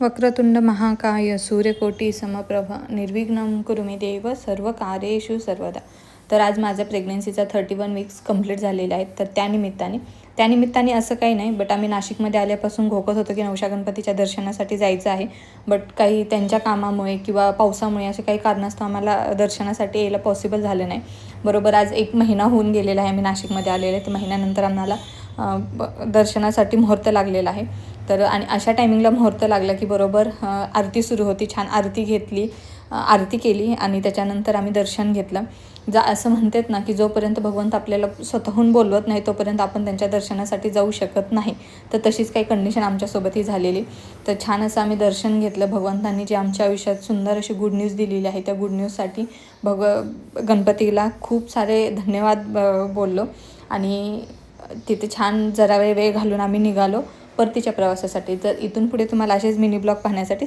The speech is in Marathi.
वक्रतुंड महाकाय सूर्यकोटी समप्रभ निर्विघ्नं कुरु मे देव सर्व कार्येषु सर्वदा. तर आज माझ्या प्रेग्नन्सीचा 31 वीक्स कंप्लीट झालेला आहे. तर त्यानिमित्ताने असं काही नाही, बट आम्ही नाशिकमध्ये आल्यापासून घोकत होतो की नवशा गणपतीच्या दर्शनासाठी जायचं आहे. बट काही त्यांच्या कामामुळे किंवा पावसामुळे असे काही कारणास्तव आम्हाला दर्शनासाठी यायला पॉसिबल झालं नाही. बरोबर आज 1 महिना होऊन गेलेला आहे आम्ही नाशिकमध्ये आलेले. तर महिन्यानंतर आम्हाला दर्शनासाठी मुहूर्त लागलेला आहे. तर आणि अशा टायमिंगला मुहूर्त लागला की बरोबर आरती सुरू होती. छान आरती केली आणि त्याच्यानंतर आम्ही दर्शन घेतलं. असं म्हणतात ना की जोपर्यंत भगवंत आपल्याला स्वतःहून बोलवत नाही तोपर्यंत आपण त्यांच्या दर्शनासाठी जाऊ शकत नाही. तर तशीच काही कंडिशन आमच्यासोबतही झालेली. तर छान असं आम्ही दर्शन घेतलं. भगवंतांनी जे आमच्या आयुष्यात सुंदर अशी गुड न्यूज दिलेली आहे त्या गुड न्यूजसाठी गणपतीला खूप सारे धन्यवाद बोललो. आणि तिथे छान जरा वेळ घालून आम्ही निघालो परतीच्या प्रवासासाठी. तर इथून पुढे तुम्हाला असेच मिनी ब्लॉग पाहण्यासाठी